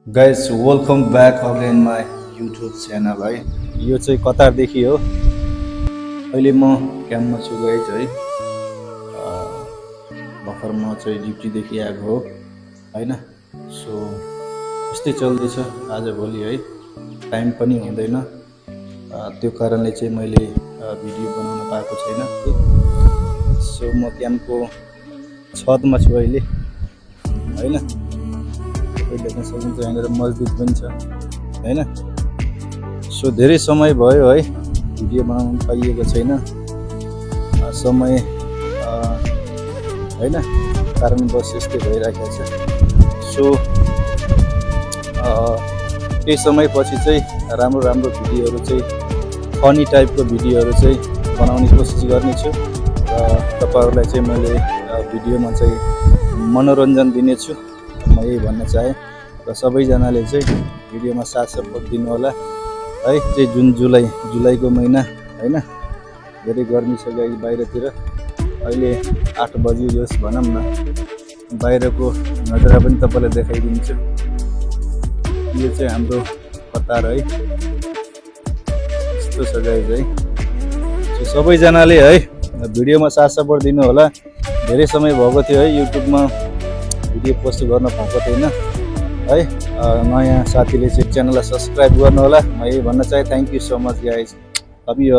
Guys welcome back again my YouTube channel है। यो चाहिँ कतारदेखि हो। अहिले म क्याम्पमा छु गाइस है। भर्खर म चाहिँ ड्युटीदेखि आएको हो होइन। सो यस्तै चल्दैछ आजभोलि है। टाइम पनि हुँदैन, त्यो कारणले चाहिँ मैले भिडियो बनाउन पाएको छैन। सो म क्याम्पको छतमा छु अहिले होइन। तपाईँ देख्न सक्नुहुन्छ यहाँनिर मस्जिद पनि छ होइन। सो धेरै समय भयो है भिडियो बनाउनु पाइएको छैन। समय होइन कारणवश यस्तै भइरहेको छ। सो केही समयपछि चाहिँ राम्रो राम्रो भिडियोहरू चाहिँ फनी टाइपको भिडियोहरू चाहिँ बनाउने कोसिस गर्नेछु र तपाईँहरूलाई चाहिँ मैले भिडियोमा चाहिँ मनोरञ्जन दिनेछु, म यही भन्न चाहेँ। र सबैजनाले चाहिँ भिडियोमा साथ सपोर्ट दिनुहोला है। चाहिँ जुलाईको महिना होइन, धेरै गर्मी छ गाई बाहिरतिर। अहिले 8 बजी जस भनौँ न, बाहिरको नजारा पनि तपाईँलाई देखाइदिन्छु। यो चाहिँ हाम्रो कतार है, यस्तो छ गाइज है। सो सबैजनाले है भिडियोमा साथ सपोर्ट दिनु होला। धेरै समय भएको थियो है युट्युबमा भिडियो पोस्ट गर्न पाएको थिएन है। नयाँ साथीले चाहिँ च्यानललाई सब्सक्राइब गर्नु होला, म यही भन्न चाहे। Thank you so much guys, love you.